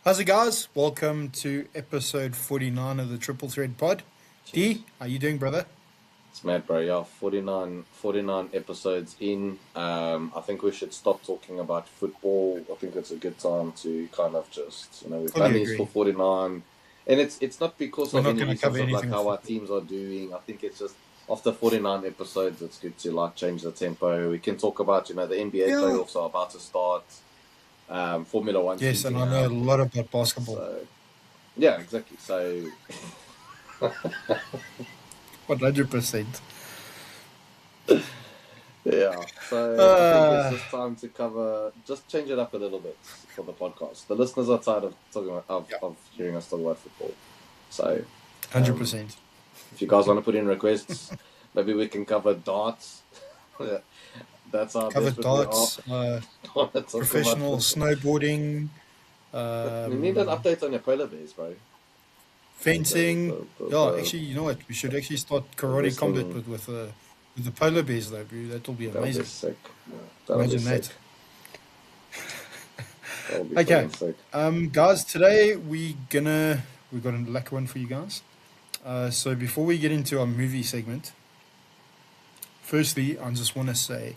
How's it, guys? Welcome to episode 49 of the Triple Thread Pod. Jeez. D, how you doing, brother? It's mad, bro. Yeah, 49 episodes in. I think we should stop talking about football. I think it's a good time to kind of just, we've done Fully these for agree. 49. And it's not because We're of not any going to reasons cover of like anything with how our football. teams are doing. I think it's just after 49 episodes, it's good to like change the tempo. We can talk about, the NBA Yeah. playoffs are about to start. Formula One's Yes, and heating I know a up. lot about basketball. So, yeah, exactly. So, 100%. yeah, so I think it's Uh, just time to just change it up a little bit for the podcast. The listeners are tired of talking about, yeah, of hearing us talk about football. So, um, 100%. if you guys want to put in requests, maybe we can cover darts. That's how Cover desperate we are. darts, Want to talk about professional football. snowboarding, But we need an um, update on your polar bears, bro. fencing. Yeah, The actually, you know what? We should actually start karate combat wrestling. with the polar bears, though, bro. That'll be That'll be amazing. sick. That'll be Imagine sick. that. That'll be Okay, fucking sick. guys, today we got a lucky one for you guys. So before we get into our movie segment, firstly, I just want to say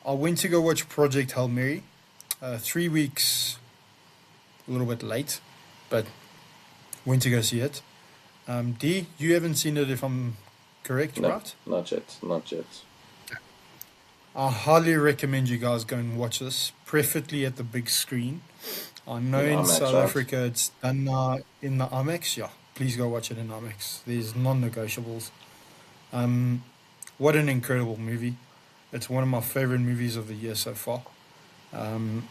I went to go watch Project Hail Mary. 3 weeks, a little bit late, but went to go see it. D, you haven't seen it, if I'm correct, No, right? not yet. Not yet. I highly recommend you guys go and watch this, preferably at the big screen. I know In in IMAX, South right? Africa it's done in the IMAX. Yeah, please go watch it in IMAX. There's non-negotiables. What an incredible movie. It's one of my favorite movies of the year so far. Um,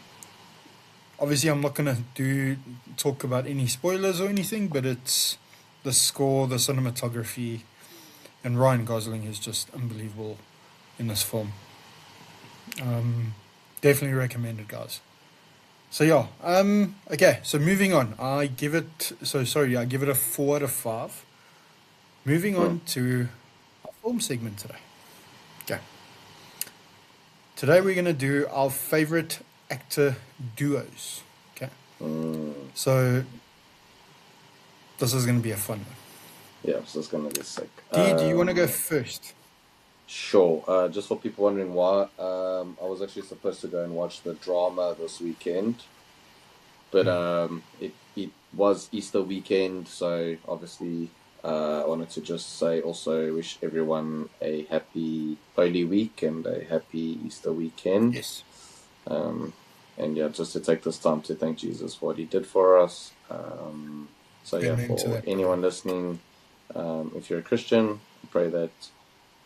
Obviously, I'm not going to talk about any spoilers or anything, but it's the score, the cinematography, and Ryan Gosling is just unbelievable in this film. Definitely recommend it, guys. So yeah, okay. So moving on, I give it. So sorry, I give it a 4 out of 5. Moving Hmm. on to our film segment today. Okay. Today we're gonna do our favorite actor duos. Okay. Mm, So this is gonna be a fun one. yeah, so it's gonna be sick. D, do you want to go first? Sure. Just for people wondering why, I was actually supposed to go and watch the drama this weekend, but it was Easter weekend, so obviously I wanted to just say also wish everyone a happy Holy Week and a happy Easter weekend. Yes. And yeah, just to take this time to thank Jesus for what he did for us. So yeah, Amen to for that, brother. anyone listening, if you're a Christian, I pray that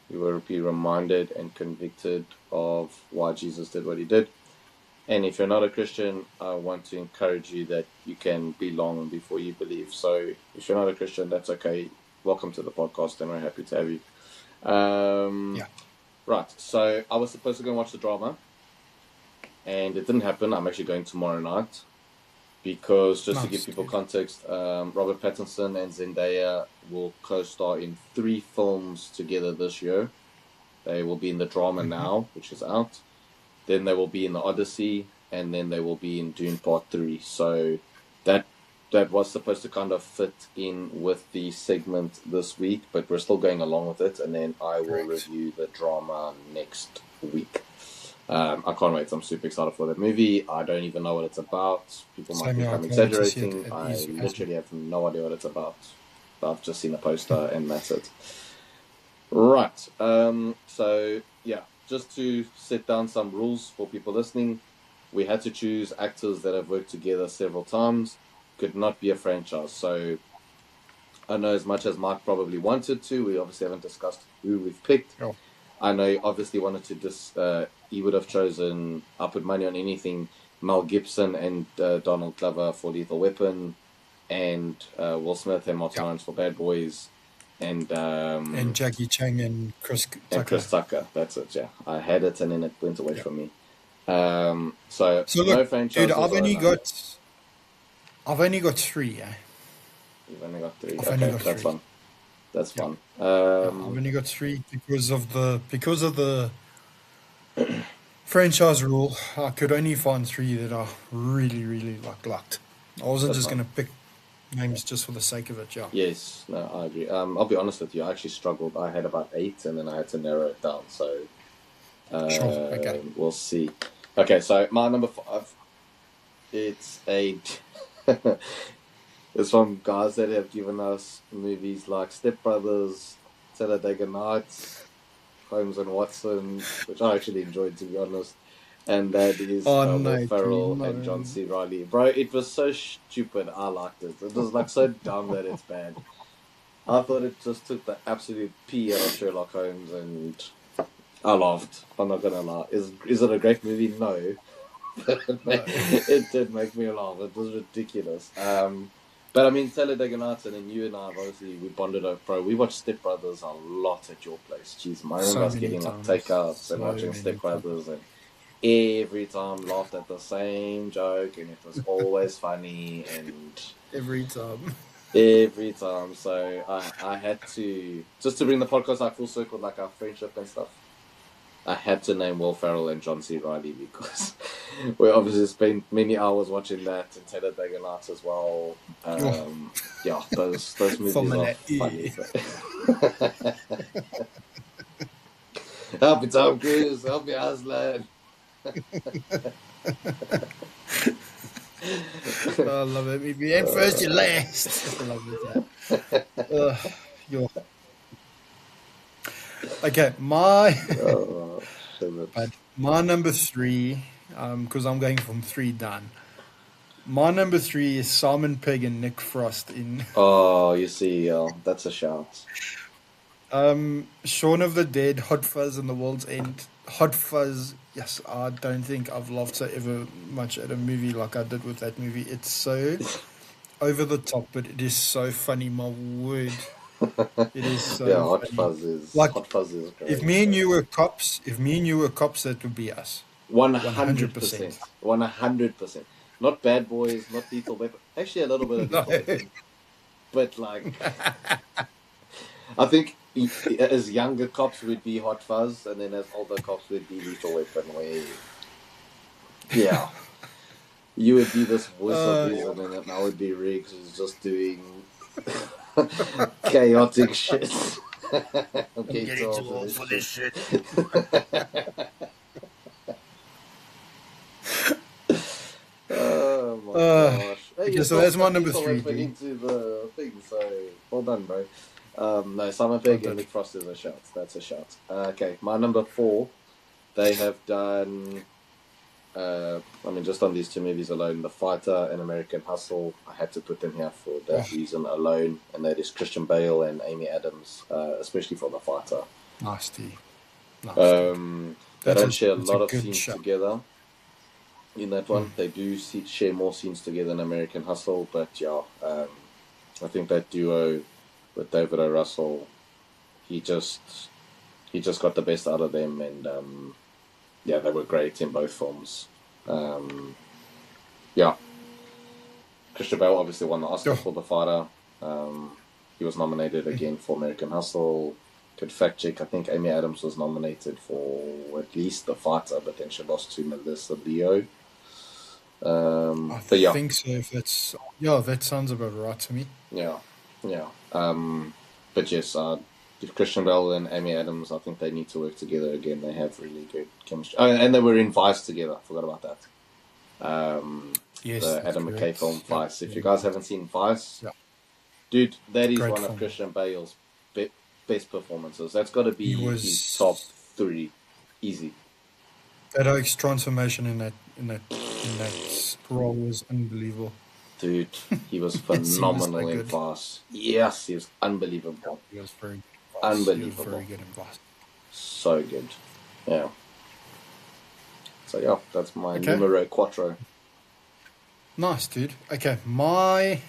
you will be reminded and convicted of why Jesus did what he did. And if you're not a Christian, I want to encourage you that you can belong before you believe. So if you're not a Christian, that's okay. Welcome to the podcast, and we're happy to have you. Yeah. Right, so I was supposed to go and watch the drama, and it didn't happen. I'm actually going tomorrow night because, just to give Nice, people dude. context, Robert Pattinson and Zendaya will co-star in 3 films together this year. They will be in the drama now, which is out. Then they will be in the Odyssey, and then they will be in Dune Part 3. So that was supposed to kind of fit in with the segment this week, but we're still going along with it, and then I will Correct. review the drama next week. I can't wait. I'm super excited for that movie. I don't even know what it's about. People might Same think here. I I'm can't wait to see it. exaggerating. It I is awesome. literally have no idea what it's about. I've just seen a poster and that's it. Right. So yeah, just to set down some rules for people listening, we had to choose actors that have worked together several times. Could not be a franchise. So I know as much as Mike probably wanted to, we obviously haven't discussed who we've picked. Oh, I know he obviously wanted to he would have chosen, I put money on anything, Mel Gibson and Donald Glover for Lethal Weapon, and Will Smith and Martin yeah. Lawrence for Bad Boys, and And Jackie Chang and Chris Tucker. Chris Tucker. That's it, yeah. I had it and then it went away Yeah. from me. So So no look, dude, franchises or none. I've only got 3. Yeah. You've only got 3. I've only Okay, got that's 3. fun. That's Yeah. fun. Yeah. I've only got 3 because of the franchise rule. I could only find 3 that are really, really like locked. I wasn't That's just fine. going to pick names just for the sake of it, yeah. Yes, no, I agree. I'll be honest with you. I actually struggled. I had about 8, and then I had to narrow it down. So Sure, okay. we'll see. Okay, so my number 5. It's a. It's from guys that have given us movies like Step Brothers, Talladega Nights, Holmes and Watson, which I actually enjoyed, to be honest. And that is Oh, Will no, dude, Ferrell and John no. C. Reilly. Bro, it was so stupid. I liked it. It was like so dumb that it's bad. I thought it just took the absolute pee out of Sherlock Holmes, and I laughed. I'm not gonna lie. Is it a great movie? No, No. it did make me laugh. It was ridiculous. But I mean, Talladega Nights, and then you and I, obviously, we bonded over, bro. We watched Step Brothers a lot at your place. Jeez, I remember So us many getting like times. takeouts So and watching many Step times. Brothers, and every time laughed at the same joke, and it was always funny, and Every time. every time. So I had to, just to bring the podcast like full circle, like our friendship and stuff. I had to name Will Ferrell and John C. Reilly because we obviously spent many hours watching that, and Talladega Nights as well. Oh, Yeah, those movies are Formula funny. E. So. Help me, Tom Cruise. Help me, Aslan. I love it. If you ain't first, you're last. I love that. Yo. Okay, Oh, shit. my number 3, because I'm going from 3 down. My number 3 is Simon Pegg and Nick Frost in Oh, you see, that's a shout. Shaun of the Dead, Hot Fuzz, and The World's End. Hot Fuzz, yes, I don't think I've laughed so ever much at a movie like I did with that movie. It's so over the top, but it is so funny, my word. It is Yeah, so funny. Like, Hot Fuzz is if great. me and you were cops, that would be us. 100%. 100%. 100%. Not Bad Boys, not Lethal Weapon. Actually, a little bit of No. Lethal Weapon. But, like, I think as younger cops would be Hot Fuzz, and then as older cops would be Lethal Weapon, where, yeah, you would be this voice of Yeah. reason, and I would be Riggs, who's just doing chaotic shit. I'm getting too old for this shit. Oh my gosh. Hey, Okay, you so still that's my stuck number Lethal 3, Weapon dude. into the thing, so well done, bro. No, Simon I Pegg and did. Nick Frost is a shout. That's a shout. Okay, my number 4, they have done, I mean, just on these 2 movies alone, The Fighter and American Hustle. I had to put them here for that Oh, reason alone, and that is Christian Bale and Amy Adams, especially for The Fighter. nasty. Nasty. They don't share a That's a lot of good scenes shot. together in that one. They do share more scenes together in American Hustle, but yeah, I think that duo with David O. Russell, he just got the best out of them, and yeah, they were great in both films. Yeah, Christian Bale obviously won the Oscar Oh, for The Fighter. He was nominated again for American Hustle. Could fact check. I think Amy Adams was nominated for at least The Fighter, but then she lost to Melissa Leo. I But yeah, think so. If that's yeah, that sounds about right to me. yeah, yeah. But yes, Christian Bale and Amy Adams, I think they need to work together again. They have really good chemistry. Oh, and they were in Vice together. I forgot about that. Yes, The that's Adam McKay film correct. Yeah, Vice. If you guys haven't seen Vice, yeah, dude, that is great one of film. Christian Bale's best performances. That's got to He be his top was 3, easy. that transformation in that role was unbelievable. Dude, he was Yes, he was so phenomenal in good. Vice. Yes, he was unbelievable. He was very good in Vice. He was very Unbelievable. good in Vice. So good. Yeah. So yeah, that's my Okay, numero quattro. nice, dude. Okay, my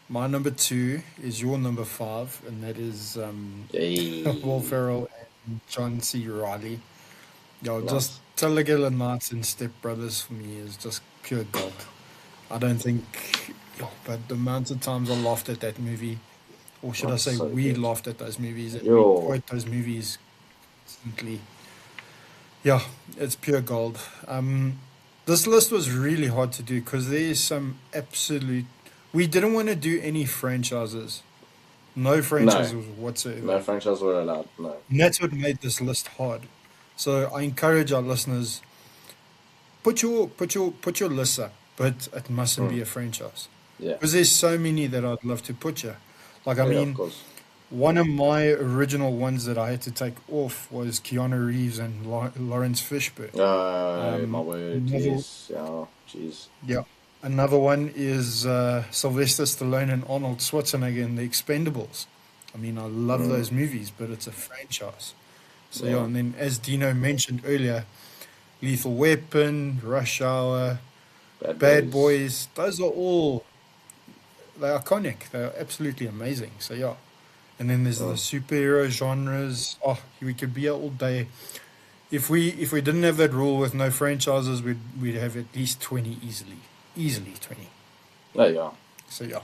my number 2 is your number 5, and that is Will Hey, Ferrell and John C. Reilly. Yo, just nice. Telegala Nights and Step Brothers for me is just pure gold. I don't think, yo, but the amount of times I laughed at that movie, or should I That's say, so we good. laughed at those movies and we Yo, quote those movies constantly. Yeah, it's pure gold. This list was really hard to do because there is some absolute. We didn't want to do any franchises, no No, franchises whatsoever. no franchise were allowed. No. And that's what made this list hard. So I encourage our listeners, put your list up, but it mustn't Mm, be a franchise. yeah, Because there's so many that I'd love to put you. Like I yeah, of mean, course. one of my original ones that I had to take off was Keanu Reeves and Lawrence Fishburne. My Um, word, another, yes. Yeah, jeez. yeah, another one is Sylvester Stallone and Arnold Schwarzenegger in The Expendables. I mean, I love Mm, those movies, but it's a franchise. So yeah, yeah, and then as Dino mentioned earlier, Lethal Weapon, Rush Hour, Bad Bad Boys. Boys, those are all they're iconic. They're absolutely amazing. So yeah. And then there's the Mm, superhero genres. Oh, we could be here all day. If we didn't have that rule with no franchises, we'd have at least 20 easily. Easily 20. oh, yeah, So yeah.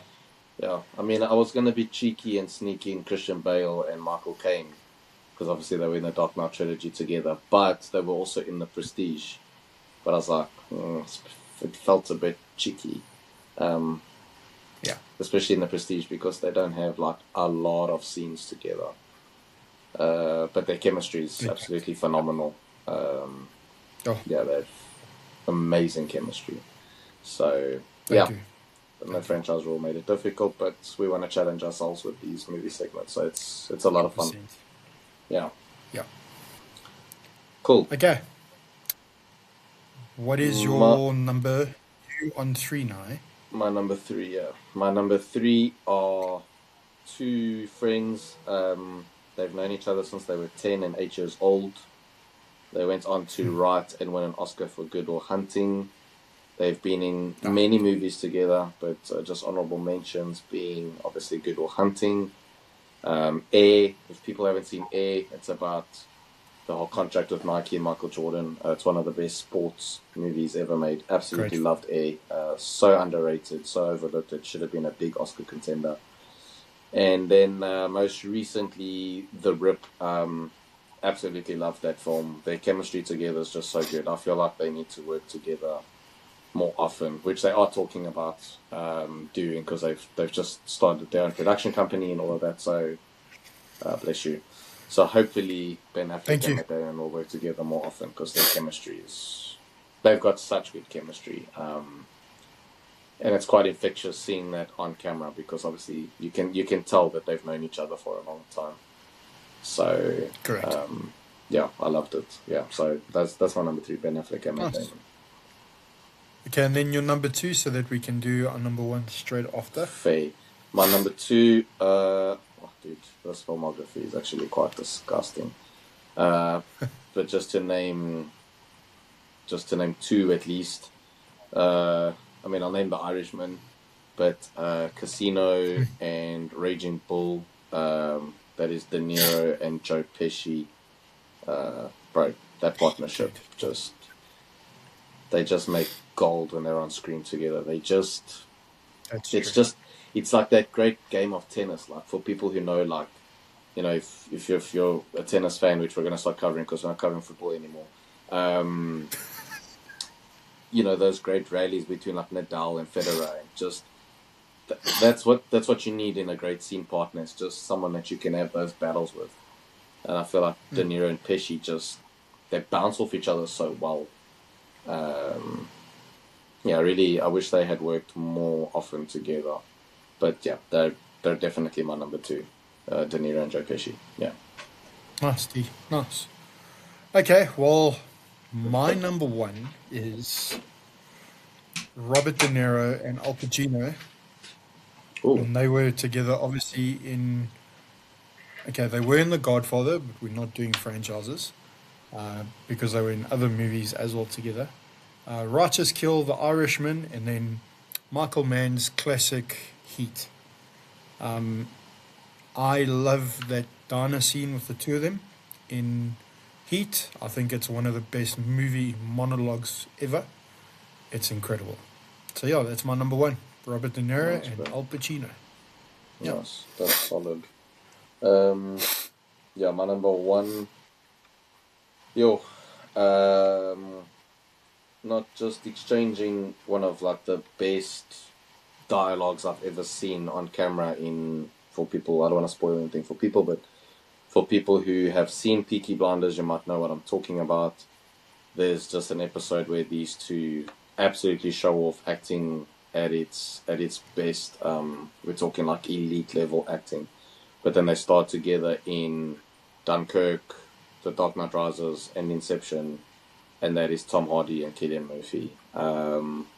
yeah. I mean, I was going to be cheeky and sneak in Christian Bale and Michael Caine because obviously they were in the Dark Knight trilogy together, but they were also in the Prestige. But I was like, it felt a bit cheeky. Um, Yeah. Especially in the Prestige because they don't have like a lot of scenes together. But their chemistry is They don't. absolutely phenomenal. Um, Oh, yeah, they have amazing chemistry. So they yeah, do. They the do. franchise rule made it difficult, but we want to challenge ourselves with these movie segments, so it's a lot of fun. 100%. Yeah, Yeah. cool. Okay. What is My your number two on three now? Eh? my number three, yeah, my number three are two friends. They've known each other since they were 10 and 8 years old. They went on to write and win an Oscar for Good Will Hunting. They've been in Oh, many movies together, but just honorable mentions being obviously Good Will Hunting. Air, if people haven't seen Air, it's about the whole contract with Nike and Michael Jordan. It's one of the best sports movies ever made. great Absolutely film. loved Air. So underrated, so overlooked. It should have been a big Oscar contender. And then most recently, The Rip. Absolutely loved that film. Their chemistry together is just so good. I feel like they need to work together more often, which they are talking about doing because they've just started their own production company and all of that. So bless you. So hopefully Ben Affleck Thank and you. Matt Damon will work together more often because their chemistry is they've got such good chemistry. And it's quite infectious seeing that on camera because obviously you can tell that they've known each other for a long time. So Correct. yeah, I loved it. Yeah, so that's my number three, Ben Affleck and Matt Nice. Damon. Okay, and then your number two so that we can do our number one straight after. Faye. My number two, oh, dude, this filmography is actually quite disgusting. Uh, but just to name two at least. I mean, I'll name The Irishman, but Casino and Raging Bull. That is De Niro and Joe Pesci. Bro, that partnership Dude, just they just make gold when they're on screen together. that's It's true. just it's like that great game of tennis. Like for people who know, like if you're a tennis fan, which we're gonna start covering because we're not covering football anymore. Um, those great rallies between like Nadal and Federer, and just that's what you need in a great scene partner. It's just someone that you can have those battles with. And I feel like De Mm. Niro and Pesci just they bounce off each other so well. Um, yeah, really, I wish they had worked more often together. But yeah, they're definitely my number two, De Niro and Joe Pesci. Yeah. Nice, D. Nice. Okay, well, my number one is Robert De Niro and Al Pacino, Ooh. and they were together obviously in. Okay, they were in The Godfather, but we're not doing franchises because they were in other movies as well together. Righteous Kill, The Irishman, and then Michael Mann's classic Heat. I love that diner scene with the two of them in Heat. I think it's one of the best movie monologues ever. It's incredible. So yeah, that's my number one. Robert De Niro Nice, and bro. Al Pacino. Yeah. Nice. That's solid. Um, yeah, my number one. Yo. Um, not just exchanging one of like the best dialogues I've ever seen on camera for people. I don't want to spoil anything for people, but for people who have seen Peaky Blinders, you might know what I'm talking about. There's just an episode where these two absolutely show off acting at its best. We're talking like elite level acting, but then they start together in Dunkirk, The Dark Knight Rises, and Inception, and that is Tom Hardy and Cillian Murphy.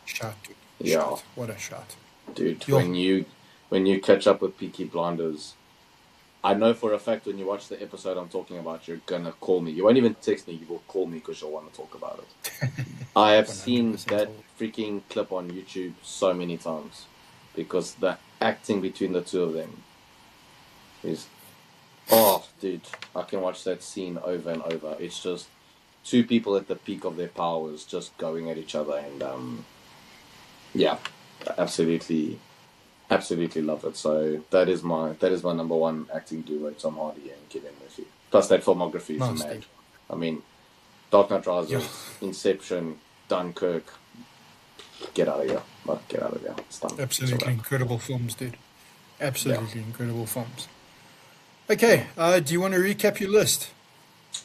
Shot, dude. Yeah, Shot. What a shot. dude. Yo. When you catch up with Peaky Blinders, I know for a fact when you watch the episode I'm talking about, you're gonna call me. You won't even text me. You will call me because you'll want to talk about it. I have seen 100% that all. freaking clip on YouTube so many times because the acting between the two of them is, oh, dude, I can watch that scene over and over. It's just two people at the peak of their powers just going at each other, and yeah, absolutely love it. So that is my number one acting duo, Tom Hardy and Cillian Murphy. Plus that filmography is Nice, mad. dude. I mean, Dark Knight Rises, Yeah. Inception, Dunkirk. Get out of here! Like, get out of here! It's done. Absolutely It's a wrap. incredible films, dude. Absolutely incredible films. Okay, do you want to recap your list?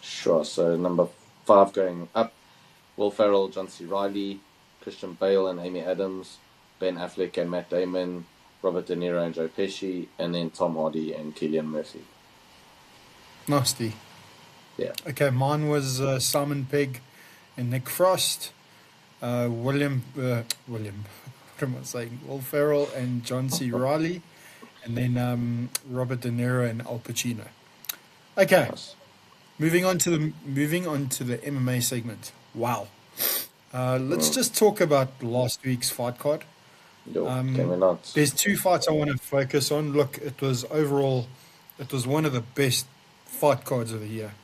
Sure. So number 5 going up: Will Ferrell, John C. Reilly, Christian Bale and Amy Adams, Ben Affleck and Matt Damon, Robert De Niro and Joe Pesci, and then Tom Hardy and Cillian Murphy. Nasty. Yeah. Okay, mine was Simon Pegg and Nick Frost, William, what am I saying? Will Ferrell and John C. Reilly, and then Robert De Niro and Al Pacino. Okay, Nice. moving on to the MMA segment. Wow. Let's just talk about last week's fight card. Yo, can we not? There's 2 fights I want to focus on. Look, it was one of the best fight cards of the year.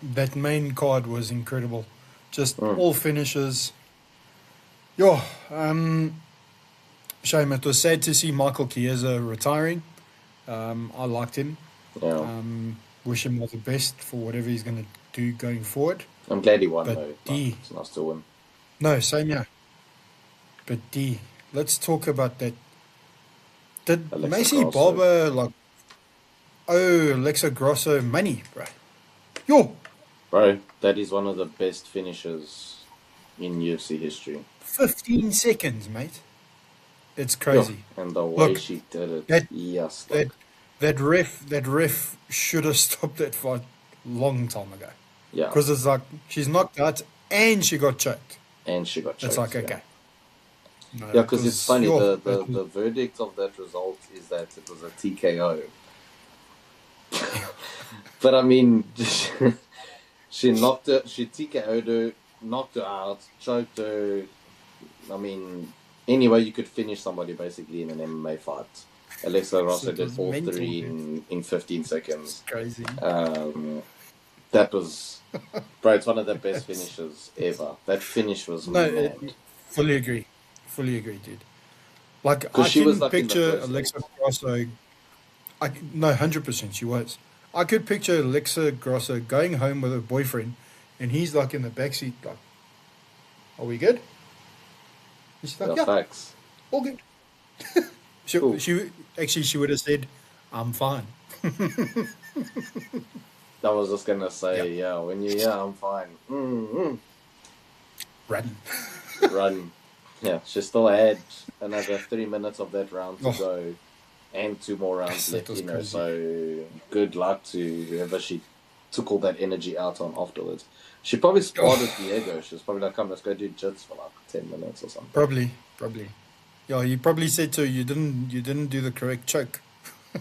That main card was incredible. Just all finishes. Yo, shame. It was sad to see Michael Chiesa retiring. I liked him. Yeah. Wish him all the best for whatever he's going to do going forward. I'm glad he won But though. D, It's nice to win. no, same here. But D, let's talk about that. Did Alexa Macy Grasso. Barber Alexa Grosso money, bro? Yo, Bro, that is one of the best finishes in UFC history. 15 seconds, mate. It's Yo, crazy. and the way Look, she did it, that yes. that that ref should have stopped that fight long time ago. Yeah. Because it's like she's knocked out and she got choked. And she got choked. It's like yeah. okay. No, Yeah, because it's funny. yo, The verdict of that result is that it was a TKO. But I mean, she TKO'd her, knocked her out, choked her. I mean, any way you could finish somebody basically in an MMA fight. Alexa Rosso it did was all mental, 3 dude. in 15 seconds. It's crazy. That was, bro, it's one of the best finishes ever. That finish was No, mad. fully agree, dude. Like I 'Cause she can was, like, in the picture first Alexa Grosso. No, 100% she was. I could picture Alexa Grosso going home with her boyfriend, and he's like in the backseat, like, "Are we good?" And she's like, Yeah, "Yeah, facts. all good." Cool. She would have said, "I'm fine." I was just gonna say, yeah, when you, yeah, I'm fine. Run. Run. Yeah, she still had another 3 minutes of that round to Oh. go, and 2 more rounds That left. was You know, crazy. so good luck to whoever she took all that energy out on afterwards. She probably sparred with Diego. She was probably like, "Come, let's go do jits for like 10 minutes or something." Probably. Yeah, you probably said to her, you didn't do the correct choke.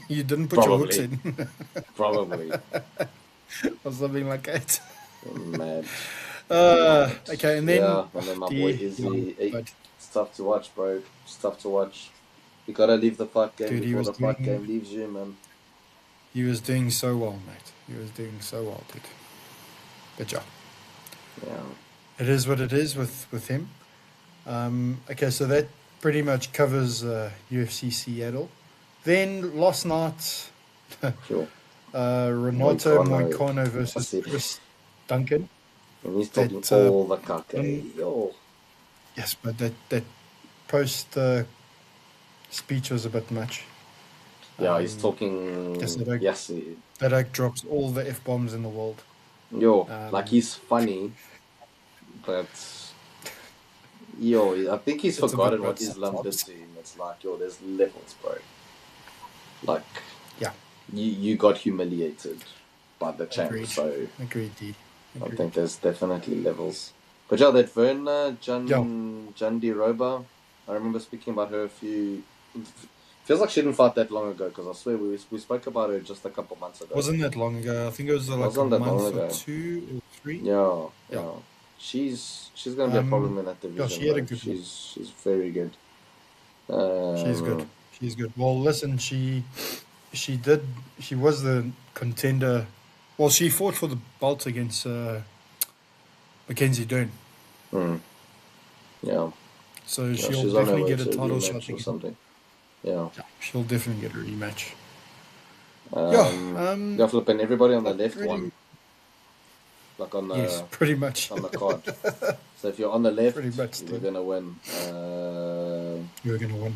You didn't put your hooks Probably. in. Probably. Or something like that. Mad. Okay, and then Yeah, and then my boy the Izzy. but It's tough to watch, bro. It's tough to watch. You gotta leave the fight game Dude, he before was the fight doing- game leaves you, man. he was doing so well, mate. He was doing so well, dude. But yeah, Yeah. it is what it is with him. Okay, so that pretty much covers UFC Seattle. Then last night, Sure. Renato Moicano. Moicano I versus see. Chris Duncan. And he's That talking all the kake. um, Yo. yes, but that post speech was a bit much. Yeah, he's Yes, talking. Yes, that oak drops all the f bombs in the world. yo, like Um, he's funny, but yo, I think he's it's a bit forgotten what much Islam did sometimes. to him. It's like, yo, there's levels, bro. Like, Yeah, you got humiliated by the champ, agreed. so Agreed, D. I Agreed. think there's definitely levels. But yeah, that Verna Yeah. Jandi Roba, I remember speaking about her a few. Feels like she didn't fight that long ago, because I swear we spoke about her just a couple months ago. Wasn't that long ago. I think it was like a Wasn't that long month or ago. 2 or 3. Yeah, Yeah. yeah. She's gonna be a problem in that Yeah, division, she had a bro. good one. She's very good. She's good. Um, She's good. Well, listen, she did. She was the contender. Well, she fought for the belt against Mackenzie Dern, mm, yeah, so yeah. she'll She's on her definitely way get a to a title shot rematch or again. something. Yeah. Yeah, she'll definitely get a rematch. Yeah. Yeah, flipping everybody on the That left really. one, like Yes, pretty much. on the card. So if you're on the left, Pretty much. we're gonna win. You're gonna win.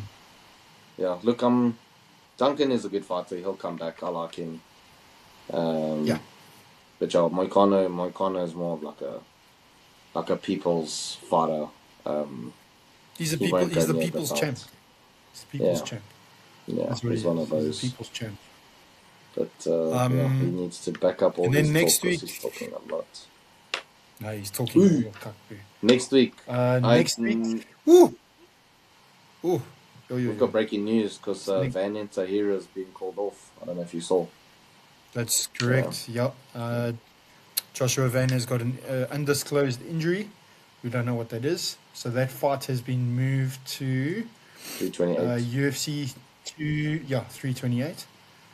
Yeah, look, Duncan is a good fighter. He'll come back. I like him. Yeah. But yeah, Moicano is more of like a people's fighter. He's a He people. won't He's go the near the people's champ. belt. He's the people's Yeah, champ. yeah, That's what he's he one is. of He's the those. people's champ. But yeah, he needs to back up all And his then talk, next because week. he's talking a lot. No, he's talking Ooh. all cockpoo. Next week, Next week. Ooh. Ooh. We've got breaking news, because Snake. Van and Tahira is being called off. I don't know if you saw. That's correct. Yep. Joshua Van has got an undisclosed injury. We don't know what that is. So that fight has been moved to 328. UFC 328.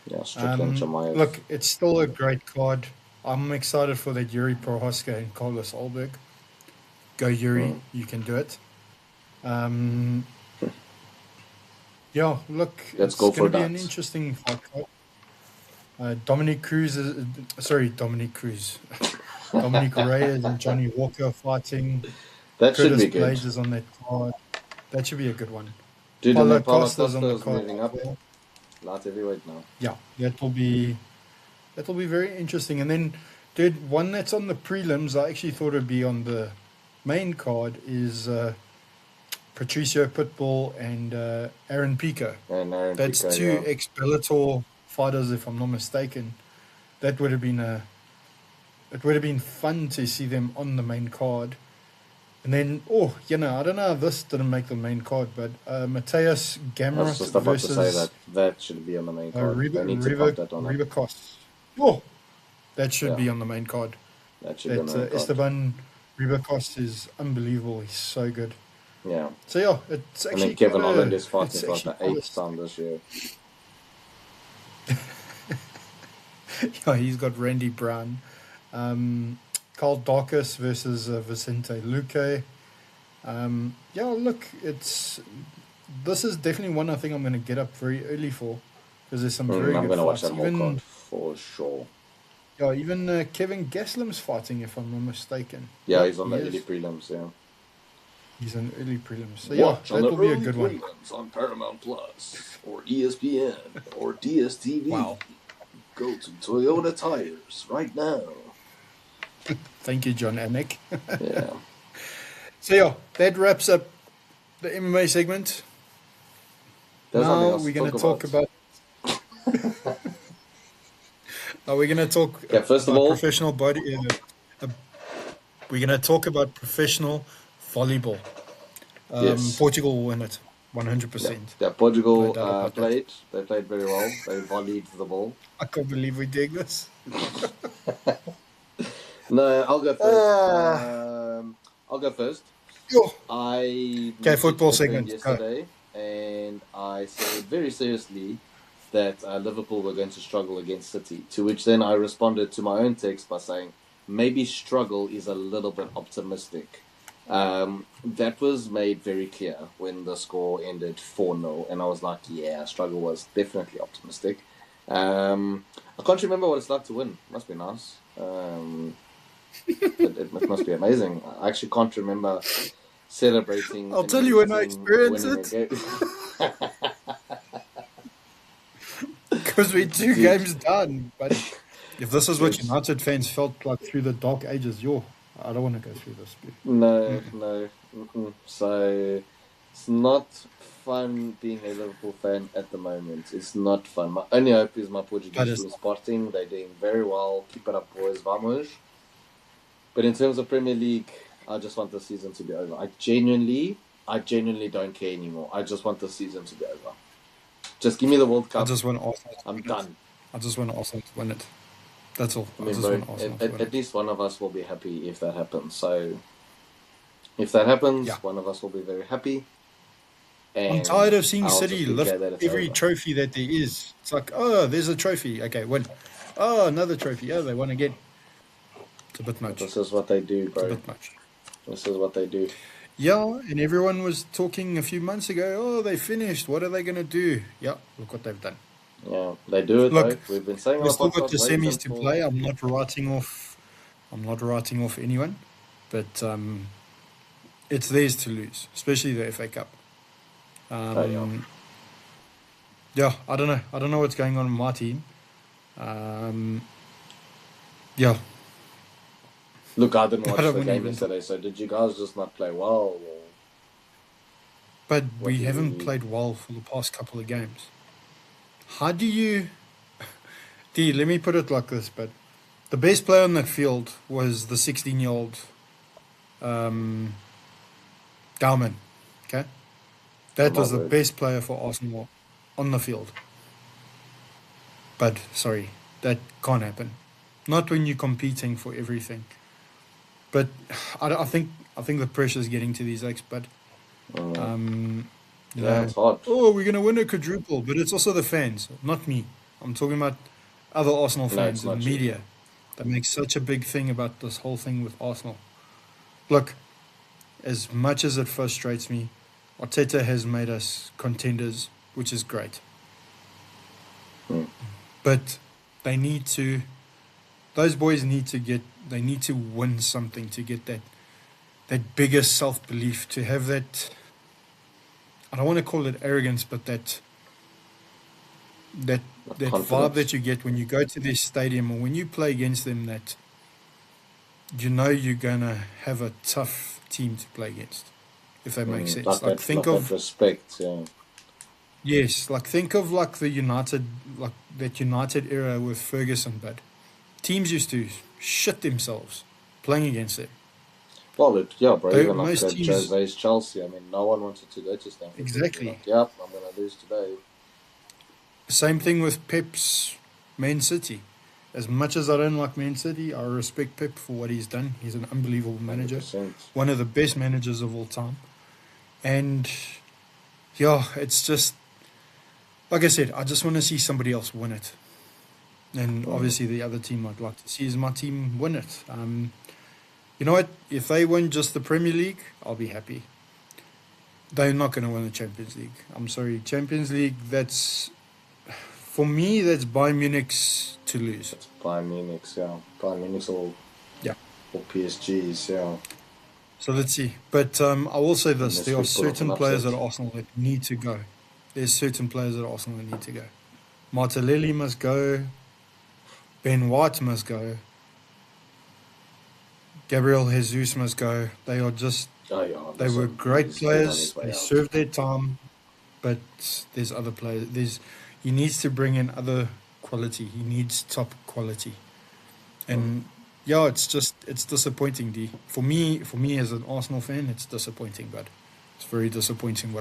Yeah, Strickland Chimaev. Look, it's still a great card. I'm excited for that Yuri Prohaska and Carlos Ulberg. Go Yuri, you can do it. Yeah, look, Let's it's go going for to be an that. interesting fight card. Dominic Cruz Dominic Cruz. Dominic Reyes and Johnny Walker fighting. That should Curtis be good. Blades is on that card. That should be a good one. Dude, and Paulo then Paulo Costa's on Costa the is card moving as up. well. Light heavyweight now. Yeah, that'll be very interesting. And then, dude, one that's on the prelims, I actually thought it'd be on the main card, is Patricio Pitbull and Aaron Pico. And Aaron That's Pico, two yeah. ex-Bellator fighters, if I'm not mistaken. That would have been it would have been fun to see them on the main card. And then, I don't know how this didn't make the main card, but Mateus I was Gamrot just about to say versus that should be on the main card. Reba, They need to pump Reba, that on up. Reba Cost. Oh, that should Yeah. be on the main card. That should be on the main card. Esteban Reba Cost is unbelievable. He's so good. Yeah. So, yeah, it's And actually then Kevin quite Holland is fighting it's for like the actually 8th time this year. Yeah, he's got Randy Brown. Carl Dawkins versus Vicente Luque. Yeah, look, this is definitely one I think I'm going to get up very early for, because there's some very I'm good going to watch fights. that whole card for sure. Yeah, even Kevin Gaslam's fighting, if I'm not mistaken. Yeah, he's on he the is. early prelims, yeah. He's on early prelims. So Watch yeah, on that the will be a early good one. prelims on Paramount Plus or ESPN or DSTV. Wow. Go to Toyota Tires right now. Thank you, John Amick. Yeah. So yeah, that wraps up the MMA segment. There's nothing Now else we're to going to talk about. Now we're going to talk first of about all, professional body. We're going to talk about professional volleyball. yes. Portugal will win it, 100%. Yeah, Portugal No doubt about that. played. They played very well. They volleyed the ball. I can't believe we're doing this. No, I'll go first. I'll go first. Yo. I Okay, football messaged segment. yesterday, and I said very seriously that Liverpool were going to struggle against City. To which then I responded to my own text by saying maybe struggle is a little bit optimistic. That was made very clear when the score ended 4-0, and I was like, yeah, struggle was definitely optimistic. I can't remember what it's like to win. Must be nice. It must be amazing. I actually can't remember celebrating I'll an tell you elite when I team experience winning a it, game. because we're two Dude, games done, buddy. If this is what dude, United fans felt like through the dark ages, I don't want to go through this. no, Mm-mm. no. So it's not fun being a Liverpool fan at the moment. It's not fun. My only hope is my But Portuguese it's team Sporting. They're doing very well. Keep it up, boys. Vamos. But in terms of Premier League, I just want the season to be over. I genuinely don't care anymore. I just want the season to be over. Just give me the World I Cup. just want Arsenal to I'm win it. done. I just want Arsenal to win it. That's all. I I mean, just bro, want Arsenal to win at it. least one of us will be happy if that happens. So if that Yeah. happens, one of us will be very happy. I'm tired And of seeing I'll City just be lift glad that it's every over. trophy that there is. It's like, oh, there's a trophy. Okay, win. Oh, another trophy. Oh, they won again. It's a bit But much. this is what they do, It's a bro. bit much. This is what they do. Yeah, and everyone was talking a few months ago, oh, they finished. What are they going to do? Yeah, look what they've done. Yeah, they do it, Look, bro. We've been saying on we've the still got podcast, the wait semis to until... play. I'm not writing off anyone, but it's theirs to lose, especially the FA Cup. Oh, yeah. Yeah, I don't know. I don't know what's going on in my team. Um, yeah, Look, I didn't I watch don't the want to game even talk. yesterday, so did you guys just not play well? Or But what we do haven't you... played well for the past couple of games. How do you... D, let me put it like this, but the best player on that field was the 16-year-old um, Dalman. Okay? Oh, That my was the word. best player for Arsenal on the field. But, sorry, that can't happen. Not when you're competing for everything. But I think the pressure is getting to these ex. But Mm. you Yeah, know, it's hard. oh, we're gonna win a quadruple. But it's also the fans, not me. I'm talking about other Arsenal No, it's fans and not you. media that make such a big thing about this whole thing with Arsenal. Look, as much as it frustrates me, Arteta has made us contenders, which is great. Mm. But they need to. Those boys need to get. They need to win something to get that bigger self belief, to have that. I don't want to call it arrogance, but that that vibe Confidence. that you get when you go to this stadium or when you play against them, that you know you're gonna have a tough team to play against, if that makes sense. Like think Like that of respect, yeah. yes, like think of like the United, like that United era with Ferguson, but teams used to shit themselves playing against them. Well, yeah, bro, They, even like most teams Jose's Chelsea, I mean, no one wanted to go to Stamford Bridge. They're exactly. like, yep, I'm going to lose today. Same thing with Pep's Man City. As much as I don't like Man City, I respect Pep for what he's done. He's an unbelievable manager, 100%. one of the best managers of all time. And yeah, it's just like I said, I just want to see somebody else win it. And Mm. obviously, the other team I'd like to see is my team win it. You know what? If they win just the Premier League, I'll be happy. They're not going to win the Champions League. I'm sorry. Champions League, that's, for me, that's Bayern Munich's to lose. It's Bayern Munich, yeah. Bayern Munich Yeah. or PSG's, yeah. So let's see. But I will say this. Unless There we are pull off an certain players at upset. Arsenal that need to go. There's certain players at Arsenal that need to go. Martinelli must go. Ben White must go. Gabriel Jesus must go. They are just, Oh, yeah, they were listen, great he's been on players. his way They out. served their time, but there's other players. He needs to bring in other quality. He needs top quality, and yeah, it's disappointing. For me as an Arsenal fan, it's disappointing. But it's very disappointing.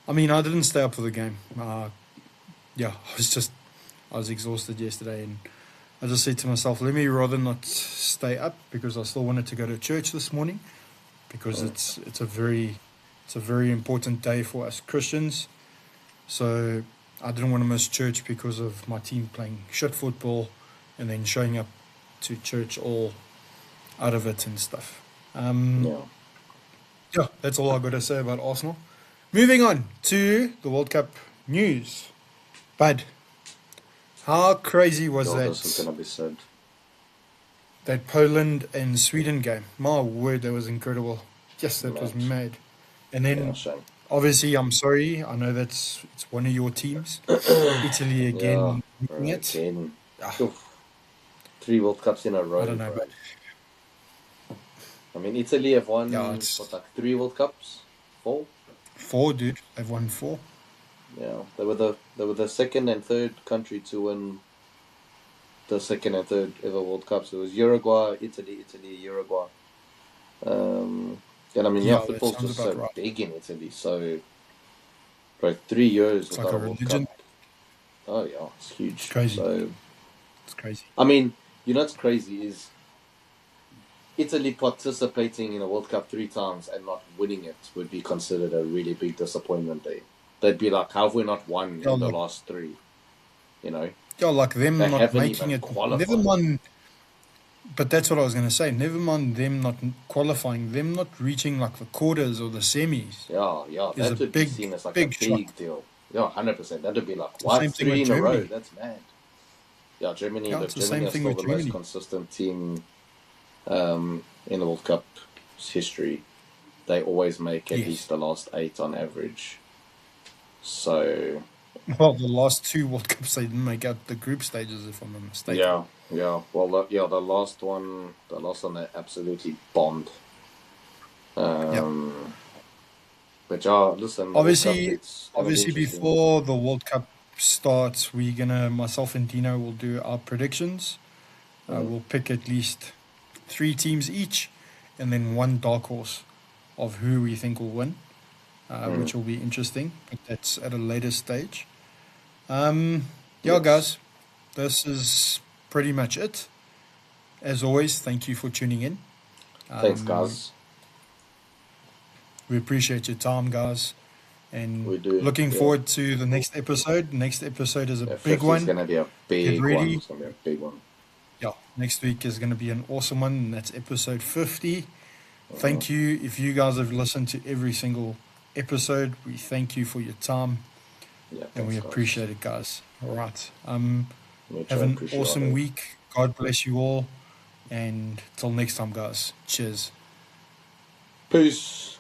I mean, I didn't stay up for the game. Yeah, I was exhausted yesterday, and I just said to myself, let me rather not stay up because I still wanted to go to church this morning because it's a very important day for us Christians. So I didn't want to miss church because of my team playing shit football and then showing up to church all out of it and stuff. Yeah. Yeah, that's all I've got to say about Arsenal. Moving on to the World Cup news. Bud, how crazy was Yo, that? this is going to be sad. that Poland and Sweden game. My word, that was incredible. Yes, that was Match. mad. And Yeah, then, shame. obviously, I'm sorry. I know it's one of your teams. Italy Yeah, again winning it. again. Ah, Oof. 3 World Cups in a I row, don't know, bro. but I mean, Italy have yeah, won, it's what, like 3 World Cups? 4? four, dude. They've won four. Yeah, they were the second and third country to win the second and third ever World Cups. It was Uruguay, Italy, Uruguay. And I mean, yeah, Yeah, that football's sounds just about so right. big in Italy. So, bro, 3 years It's like without a a World religion. Cup. Oh yeah, it's It's huge. crazy. So, It's crazy. I mean, what's crazy is Italy participating in a World Cup 3 times and not winning it would be considered a really big disappointment. They'd be like, how have we not won Yeah, in the like last 3? You know, yeah, like them they not haven't making even it. Never qualified. mind. But that's what I was going to say. Never mind them not qualifying. Them not reaching like the quarters or the semis Yeah, is a that would be big, seen as like a big shot. big deal. Yeah, 100%. That would be like, It's the what? same thing with 3 in a row? Germany. That's mad. Yeah, Germany. Yeah, Look, it's the Germany same are thing still with the most Germany. consistent team in the World Cup history. They always make at Yes. least the last 8 on average. So Well, the last two World Cups they didn't make out the group stages, if I'm not mistaken. yeah. Well, the last one, they absolutely bombed. Yeah. Um, but yeah, listen, the World Cup, Obviously, it's gonna be obviously interesting. before the World Cup starts, myself and Dino will do our predictions. Hmm. We'll pick at least three teams each, and then one dark horse of who we think will win, Hmm. which will be interesting. But that's at a later stage. Um, yeah, Yes. guys, this is pretty much it. As always, thank you for tuning in. Thanks, Um, guys. we appreciate your time, guys, and We do. looking Yeah. forward to the next episode. Next episode is a Yeah, big 50 is one. gonna be a Get big one. ready. It's gonna be a big one. Yeah, next week is going to be an awesome one, and that's episode 50. Hmm. Thank you. If you guys have listened to every single episode, we thank you for your time Yeah, and we thanks, guys. appreciate it, guys. All right. Have Mucho an awesome appreciated. week. God bless you all. And till next time, guys. Cheers. Peace.